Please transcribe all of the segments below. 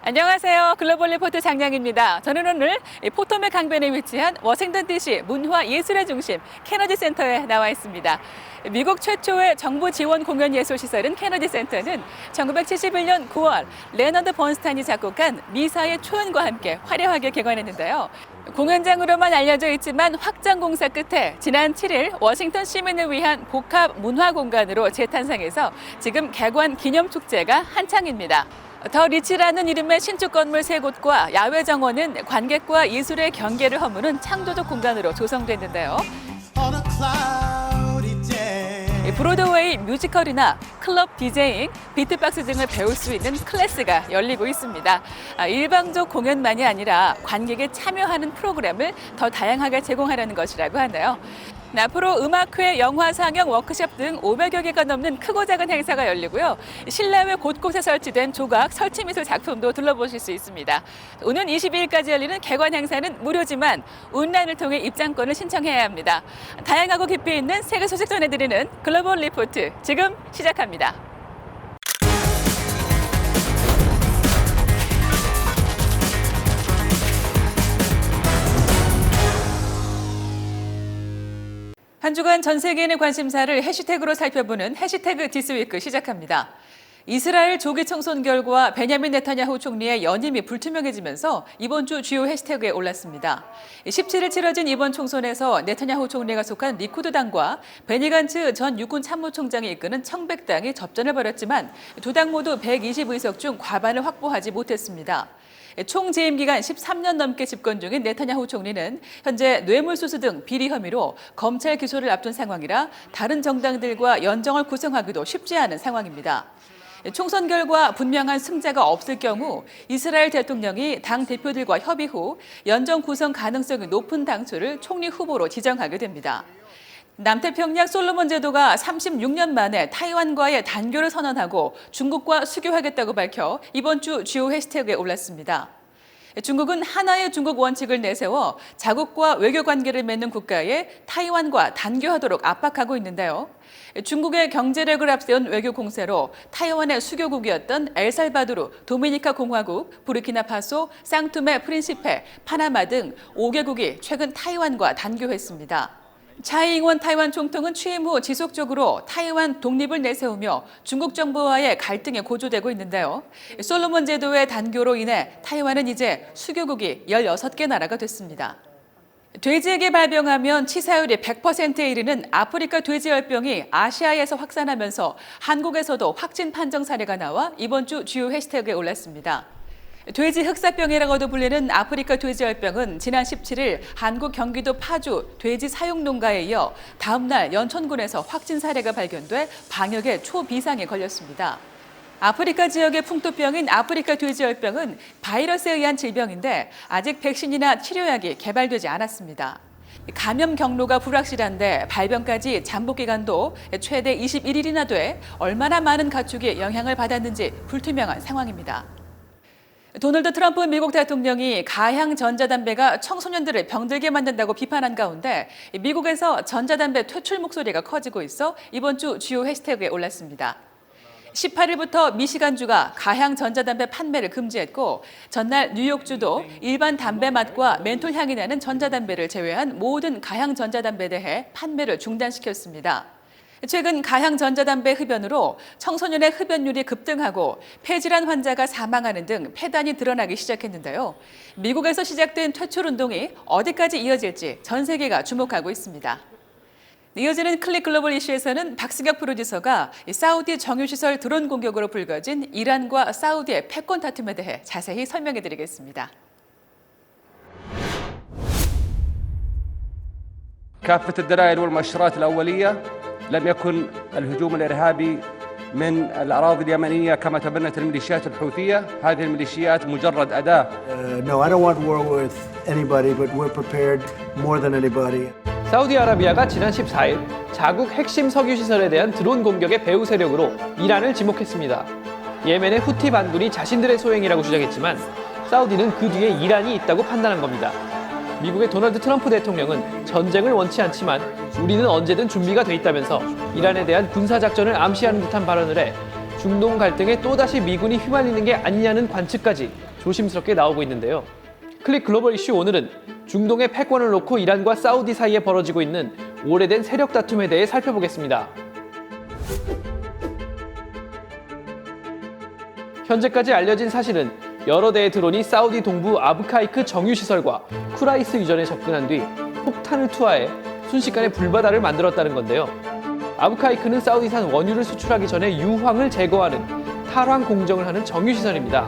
안녕하세요. 글로벌 리포트 장량입니다. 저는 오늘 포토맥 강변에 위치한 워싱턴 DC 문화예술의 중심 케너디 센터에 나와 있습니다. 미국 최초의 정부 지원 공연 예술 시설인 케너디 센터는 1971년 9월 레너드 번스타인이 작곡한 미사의 초연과 함께 화려하게 개관했는데요. 공연장으로만 알려져 있지만 확장 공사 끝에 지난 7일 워싱턴 시민을 위한 복합 문화 공간으로 재탄생해서 지금 개관 기념 축제가 한창입니다. 더 리치라는 이름의 신축 건물 3곳과 야외 정원은 관객과 예술의 경계를 허무는 창조적 공간으로 조성됐는데요. 브로드웨이 뮤지컬이나 클럽 디제잉, 비트박스 등을 배울 수 있는 클래스가 열리고 있습니다. 일방적 공연만이 아니라 관객이 참여하는 프로그램을 더 다양하게 제공하려는 것이라고 하네요. 앞으로 음악회, 영화 상영, 워크숍 등 500여 개가 넘는 크고 작은 행사가 열리고요. 실내외 곳곳에 설치된 조각, 설치미술 작품도 둘러보실 수 있습니다. 오는 22일까지 열리는 개관 행사는 무료지만 온라인을 통해 입장권을 신청해야 합니다. 다양하고 깊이 있는 세계 소식 전해드리는 글로벌 리포트 지금 시작합니다. 한 주간 전 세계인의 관심사를 해시태그로 살펴보는 해시태그 디스위크 시작합니다. 이스라엘 조기 총선 결과 베냐민 네타냐후 총리의 연임이 불투명해지면서 이번 주 주요 해시태그에 올랐습니다. 17일 치러진 이번 총선에서 네타냐후 총리가 속한 리쿠드 당과 베니 간츠 전 육군 참모총장이 이끄는 청백당이 접전을 벌였지만 두 당 모두 120의석 중 과반을 확보하지 못했습니다. 총 재임 기간 13년 넘게 집권 중인 네타냐후 총리는 현재 뇌물수수 등 비리 혐의로 검찰 기소를 앞둔 상황이라 다른 정당들과 연정을 구성하기도 쉽지 않은 상황입니다. 총선 결과 분명한 승자가 없을 경우 이스라엘 대통령이 당 대표들과 협의 후 연정 구성 가능성이 높은 당수를 총리 후보로 지정하게 됩니다. 남태평양 솔로몬 제도가 36년 만에 타이완과의 단교를 선언하고 중국과 수교하겠다고 밝혀 이번 주 주요 해시태그에 올랐습니다. 중국은 하나의 중국 원칙을 내세워 자국과 외교 관계를 맺는 국가에 타이완과 단교하도록 압박하고 있는데요. 중국의 경제력을 앞세운 외교 공세로 타이완의 수교국이었던 엘살바도르, 도미니카 공화국, 부르키나파소, 상투메 프린시페, 파나마 등 5개국이 최근 타이완과 단교했습니다. 차이잉원 타이완 총통은 취임 후 지속적으로 타이완 독립을 내세우며 중국 정부와의 갈등이 고조되고 있는데요. 솔로몬 제도의 단교로 인해 타이완은 이제 수교국이 16개 나라가 됐습니다. 돼지에게 발병하면 치사율이 100%에 이르는 아프리카 돼지열병이 아시아에서 확산하면서 한국에서도 확진 판정 사례가 나와 이번 주 주요 해시태그에 올랐습니다. 돼지 흑사병이라고도 불리는 아프리카 돼지열병은 지난 17일 한국 경기도 파주 돼지 사육농가에 이어 다음 날 연천군에서 확진 사례가 발견돼 방역에 초비상에 걸렸습니다. 아프리카 지역의 풍토병인 아프리카 돼지열병은 바이러스에 의한 질병인데 아직 백신이나 치료약이 개발되지 않았습니다. 감염 경로가 불확실한데 발병까지 잠복 기간도 최대 21일이나 돼 얼마나 많은 가축이 영향을 받았는지 불투명한 상황입니다. 도널드 트럼프 미국 대통령이 가향 전자담배가 청소년들을 병들게 만든다고 비판한 가운데 미국에서 전자담배 퇴출 목소리가 커지고 있어 이번 주 주요 해시태그에 올랐습니다. 18일부터 미시간주가 가향 전자담배 판매를 금지했고 전날 뉴욕주도 일반 담배 맛과 멘톨 향이 나는 전자담배를 제외한 모든 가향 전자담배에 대해 판매를 중단시켰습니다. 최근 가향 전자담배 흡연으로 청소년의 흡연율이 급등하고 폐질환 환자가 사망하는 등 폐단이 드러나기 시작했는데요. 미국에서 시작된 퇴출 운동이 어디까지 이어질지 전 세계가 주목하고 있습니다. 이어지는 클릭 글로벌 이슈에서는 박승혁 프로듀서가 사우디 정유시설 드론 공격으로 불거진 이란과 사우디의 패권 다툼에 대해 자세히 설명해드리겠습니다. كافة الدلائل والمؤشرات الأولية لم يكن الهجوم الإرهابي من الأراضي اليمنية كما تبنت الميليشيات الحوثية. هذه الميليشيات مجرد أداة. No, I don't want war with anybody, but we're prepared more than anybody. 사우디아라비아가 지난 14일 자국 핵심 석유 시설에 대한 드론 공격의 배후 세력으로 이란을 지목했습니다. 예멘의 후티 반군이 자신들의 소행이라고 주장했지만 사우디는 그 뒤에 이란이 있다고 판단한 겁니다. 미국의 도널드 트럼프 대통령은 전쟁을 원치 않지만 우리는 언제든 준비가 돼 있다면서 이란에 대한 군사작전을 암시하는 듯한 발언을 해 중동 갈등에 또다시 미군이 휘말리는 게 아니냐는 관측까지 조심스럽게 나오고 있는데요. 클릭 글로벌 이슈 오늘은 중동의 패권을 놓고 이란과 사우디 사이에 벌어지고 있는 오래된 세력 다툼에 대해 살펴보겠습니다. 현재까지 알려진 사실은 여러 대의 드론이 사우디 동부 아브카이크 정유시설과 쿠라이스 유전에 접근한 뒤 폭탄을 투하해 순식간에 불바다를 만들었다는 건데요. 아브카이크는 사우디산 원유를 수출하기 전에 유황을 제거하는 탈황 공정을 하는 정유시설입니다.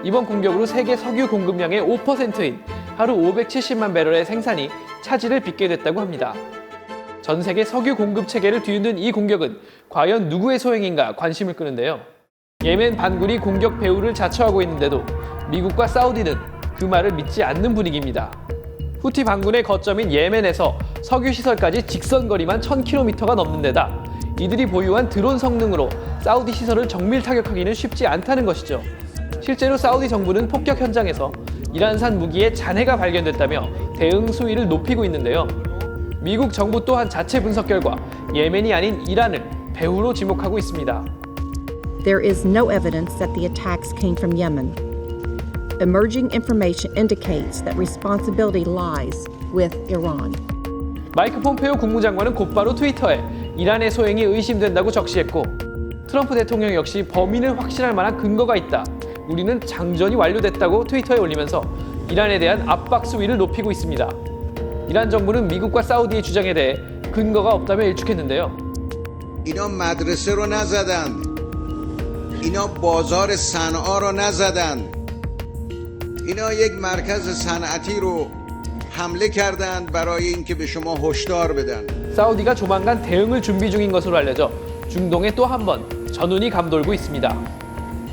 이번 공격으로 세계 석유 공급량의 5%인 하루 570만 배럴의 생산이 차질을 빚게 됐다고 합니다. 전 세계 석유 공급 체계를 뒤흔든 이 공격은 과연 누구의 소행인가 관심을 끄는데요. 예멘 반군이 공격 배후를 자처하고 있는데도 미국과 사우디는 그 말을 믿지 않는 분위기입니다. 후티 반군의 거점인 예멘에서 석유 시설까지 직선거리만 1000km가 넘는 데다 이들이 보유한 드론 성능으로 사우디 시설을 정밀 타격하기는 쉽지 않다는 것이죠. 실제로 사우디 정부는 폭격 현장에서 이란산 무기의 잔해가 발견됐다며 대응 수위를 높이고 있는데요. 미국 정부 또한 자체 분석 결과 예멘이 아닌 이란을 배후로 지목하고 있습니다. There is no evidence that the attacks came from Yemen. Emerging information indicates that responsibility lies with Iran. 마이크 폼페오 국무장관은 곧바로 트위터에 이란의 소행이 의심된다고 적시했고 트럼프 대통령 역시 범인을 확신할 만한 근거가 있다. 우리는 장전이 완료됐다고 트위터에 올리면서 이란에 대한 압박 수위를 높이고 있습니다. 이란 정부는 미국과 사우디의 주장에 대해 근거가 없다며 일축했는데요. اینا مدرسه رو نزدند. اینا بازار صنعا رو نزدند. اینا یک مرکز صنعتی رو حمله کردند برای اینکه به شما هشدار بدن. 사우디가 조만간 대응을 준비 중인 것으로 알려져 중동에 또 한 번 전운이 감돌고 있습니다.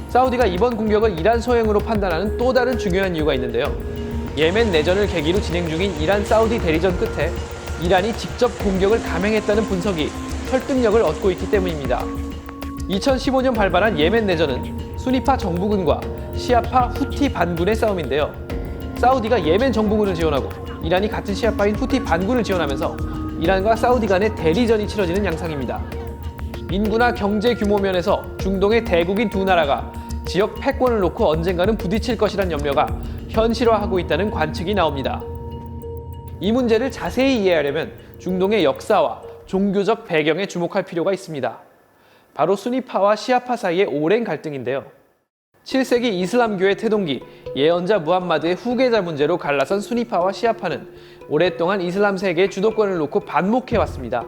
사우디가 이번 공격을 이란 소행으로 판단하는 또 다른 중요한 이유가 있는데요. 예멘 내전을 계기로 진행 중인 이란 사우디 대리전 끝에 이란이 직접 공격을 감행했다는 분석이 설득력을 얻고 있기 때문입니다. 2015년 발발한 예멘 내전은 수니파 정부군과 시아파 후티 반군의 싸움인데요. 사우디가 예멘 정부군을 지원하고 이란이 같은 시아파인 후티 반군을 지원하면서 이란과 사우디 간의 대리전이 치러지는 양상입니다. 인구나 경제 규모 면에서 중동의 대국인 두 나라가 지역 패권을 놓고 언젠가는 부딪힐 것이란 염려가 현실화하고 있다는 관측이 나옵니다. 이 문제를 자세히 이해하려면 중동의 역사와 종교적 배경에 주목할 필요가 있습니다. 바로 수니파와 시아파 사이의 오랜 갈등인데요. 7세기 이슬람교의 태동기 예언자 무함마드의 후계자 문제로 갈라선 수니파와 시아파는 오랫동안 이슬람 세계의 주도권을 놓고 반목해왔습니다.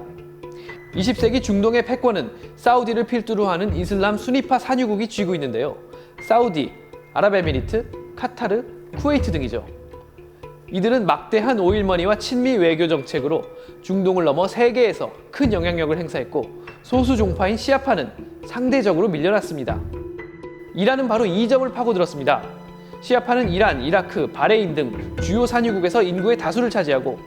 20세기 중동의 패권은 사우디를 필두로 하는 이슬람 수니파 산유국이 쥐고 있는데요. 사우디, 아랍에미리트, 카타르, 쿠웨이트 등이죠. 이들은 막대한 오일머니와 친미 외교 정책으로 중동을 넘어 세계에서 큰 영향력을 행사했고 소수 종파인 시아파는 상대적으로 밀려났습니다. 이란은 바로 이 점을 파고들었습니다. 시아파는 이란, 이라크, 바레인 등 주요 산유국에서 인구의 다수를 차지하고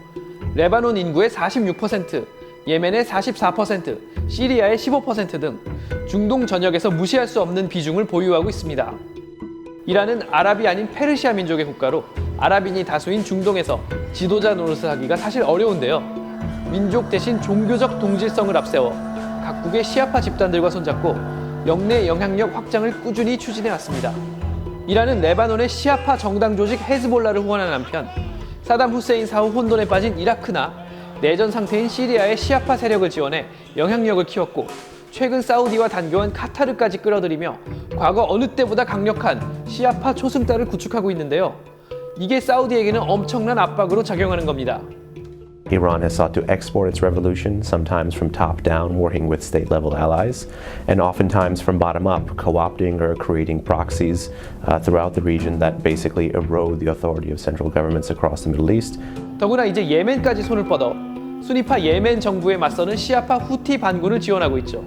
레바논 인구의 46%, 예멘의 44%, 시리아의 15% 등 중동 전역에서 무시할 수 없는 비중을 보유하고 있습니다. 이란은 아랍이 아닌 페르시아 민족의 국가로 아랍인이 다수인 중동에서 지도자 노릇을 하기가 사실 어려운데요. 민족 대신 종교적 동질성을 앞세워 각국의 시아파 집단들과 손잡고 영내 영향력 확장을 꾸준히 추진해왔습니다. 이란은 레바논의 시아파 정당 조직 헤즈볼라를 후원하는 한편 사담 후세인 사후 혼돈에 빠진 이라크나 내전 상태인 시리아의 시아파 세력을 지원해 영향력을 키웠고 최근 사우디와 단교한 카타르까지 끌어들이며 과거 어느 때보다 강력한 시아파 초승달을 구축하고 있는데요. 이게 사우디에게는 엄청난 압박으로 작용하는 겁니다. Iran has sought to export its revolution, sometimes from top down, working with state-level allies, and oftentimes from bottom up, co-opting or creating proxies throughout the region that basically erode the authority of central governments across the Middle East. 더구나 이제 예멘까지 손을 뻗어 수니파 예멘 정부에 맞서는 시아파 후티 반군을 지원하고 있죠.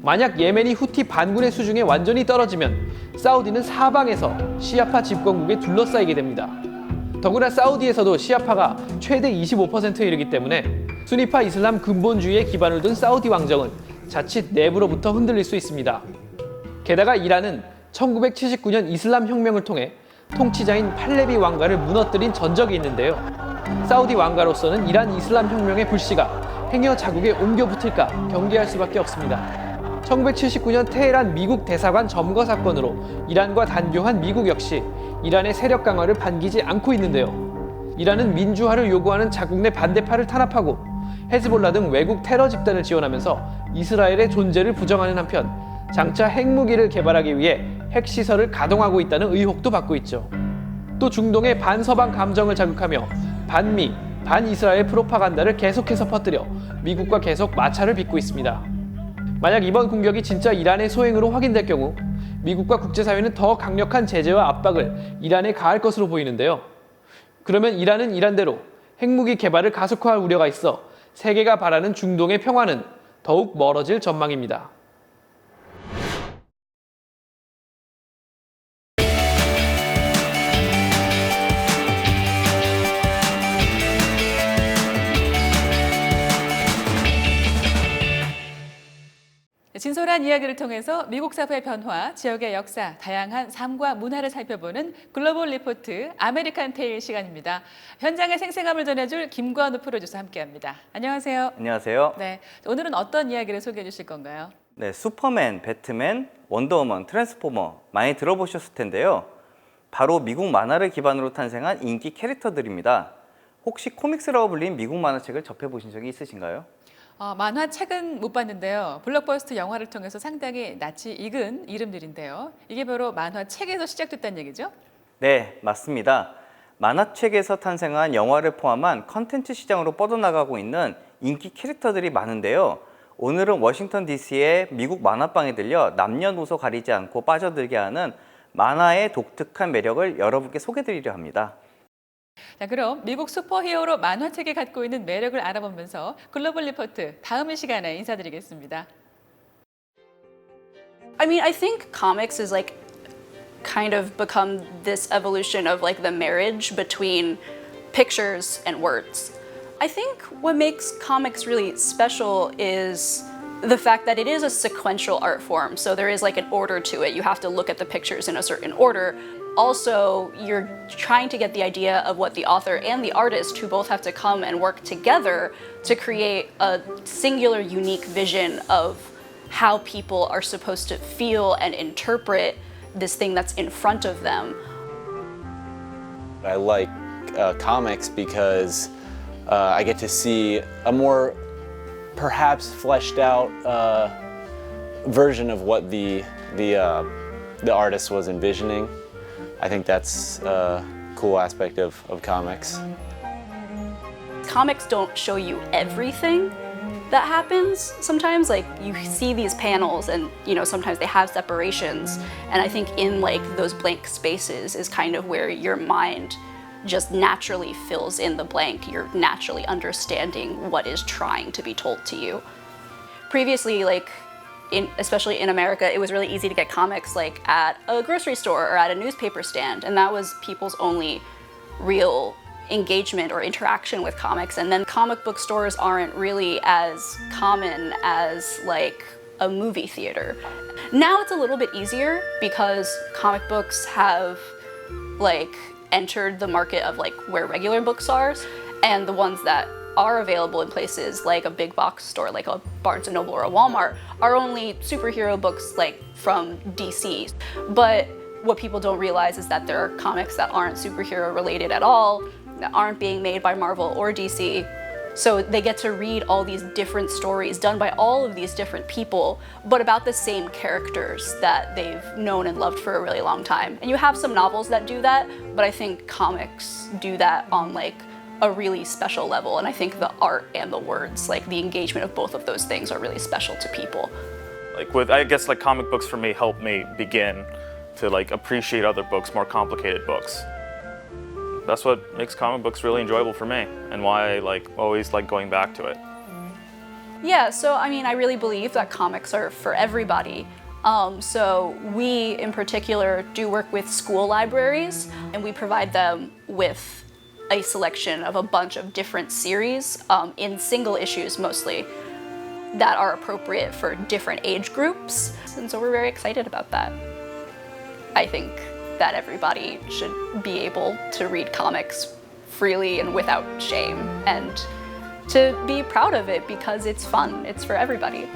만약 예멘이 후티 반군의 수중에 완전히 떨어지면 사우디는 사방에서 시아파 집권국에 둘러싸이게 됩니다. 더구나 사우디에서도 시아파가 최대 25%에 이르기 때문에 수니파 이슬람 근본주의에 기반을 둔 사우디 왕정은 자칫 내부로부터 흔들릴 수 있습니다. 게다가 이란은 1979년 이슬람 혁명을 통해 통치자인 팔레비 왕가를 무너뜨린 전적이 있는데요. 사우디 왕가로서는 이란 이슬람 혁명의 불씨가 행여 자국에 옮겨 붙을까 경계할 수밖에 없습니다. 1979년 테헤란 미국 대사관 점거 사건으로 이란과 단교한 미국 역시 이란의 세력 강화를 반기지 않고 있는데요. 이란은 민주화를 요구하는 자국 내 반대파를 탄압하고 헤즈볼라 등 외국 테러 집단을 지원하면서 이스라엘의 존재를 부정하는 한편 장차 핵무기를 개발하기 위해 핵시설을 가동하고 있다는 의혹도 받고 있죠. 또 중동의 반서방 감정을 자극하며 반미, 반이스라엘 프로파간다를 계속해서 퍼뜨려 미국과 계속 마찰을 빚고 있습니다. 만약 이번 공격이 진짜 이란의 소행으로 확인될 경우 미국과 국제사회는 더 강력한 제재와 압박을 이란에 가할 것으로 보이는데요. 그러면 이란은 이란대로 핵무기 개발을 가속화할 우려가 있어 세계가 바라는 중동의 평화는 더욱 멀어질 전망입니다. 진솔한 이야기를 통해서 미국 사회의 변화, 지역의 역사, 다양한 삶과 문화를 살펴보는 글로벌 리포트 아메리칸 테일 시간입니다. 현장의 생생함을 전해줄 김관우 프로듀서 함께합니다. 안녕하세요. 안녕하세요. 네, 오늘은 어떤 이야기를 소개해 주실 건가요? 네, 슈퍼맨, 배트맨, 원더우먼, 트랜스포머 많이 들어보셨을 텐데요. 바로 미국 만화를 기반으로 탄생한 인기 캐릭터들입니다. 혹시 코믹스라고 불린 미국 만화책을 접해보신 적이 있으신가요? 만화책은 못 봤는데요. 블록버스터 영화를 통해서 상당히 낯이 익은 이름들인데요. 이게 바로 만화책에서 시작됐다는 얘기죠? 네, 맞습니다. 만화책에서 탄생한 영화를 포함한 컨텐츠 시장으로 뻗어나가고 있는 인기 캐릭터들이 많은데요. 오늘은 워싱턴 DC의 미국 만화방에 들려 남녀노소 가리지 않고 빠져들게 하는 만화의 독특한 매력을 여러분께 소개해드리려 합니다. 자, 그럼 미국 슈퍼히어로 만화책이 갖고 있는 매력을 알아보면서 글로벌 리포트 다음 시간에 인사드리겠습니다. I mean, I think comics is like kind of become this evolution of like the marriage between pictures and words. I think what makes comics really special is the fact that it is a sequential art form. So there is like an order to it. You have to look at the pictures in a certain order. Also, you're trying to get the idea of what the author and the artist, who both have to come and work together to create a singular, unique vision of how people are supposed to feel and interpret this thing that's in front of them. I like comics because I get to see a more perhaps fleshed out version of what the artist was envisioning. I think that's a cool aspect of comics. Comics don't show you everything that happens. Sometimes like you see these panels and sometimes they have separations, and I think in like those blank spaces is kind of where your mind just naturally fills in the blank. You're naturally understanding what is trying to be told to you. Previously, especially in America, it was really easy to get comics like at a grocery store or at a newspaper stand, and that was people's only real engagement or interaction with comics. And then comic book stores aren't really as common as like a movie theater. Now it's a little bit easier because comic books have like entered the market of like where regular books are, and the ones that are available in places like a big box store like a Barnes & Noble or a Walmart are only superhero books like from DC. But what people don't realize is that there are comics that aren't superhero related at all, that aren't being made by Marvel or DC. So they get to read all these different stories done by all of these different people, but about the same characters that they've known and loved for a really long time. And you have some novels that do that, but I think comics do that on like a really special level. And I think the art and the words, like the engagement of both of those things are really special to people. I guess comic books for me help me begin to appreciate other books, more complicated books. That's what makes comic books really enjoyable for me and why I always like going back to it. Yeah, so I mean, I really believe that comics are for everybody. So we in particular do work with school libraries, and we provide them with a selection of a bunch of different series in single issues mostly that are appropriate for different age groups. And so we're very excited about that. I think that everybody should be able to read comics freely and without shame, and to be proud of it because it's fun. It's for everybody.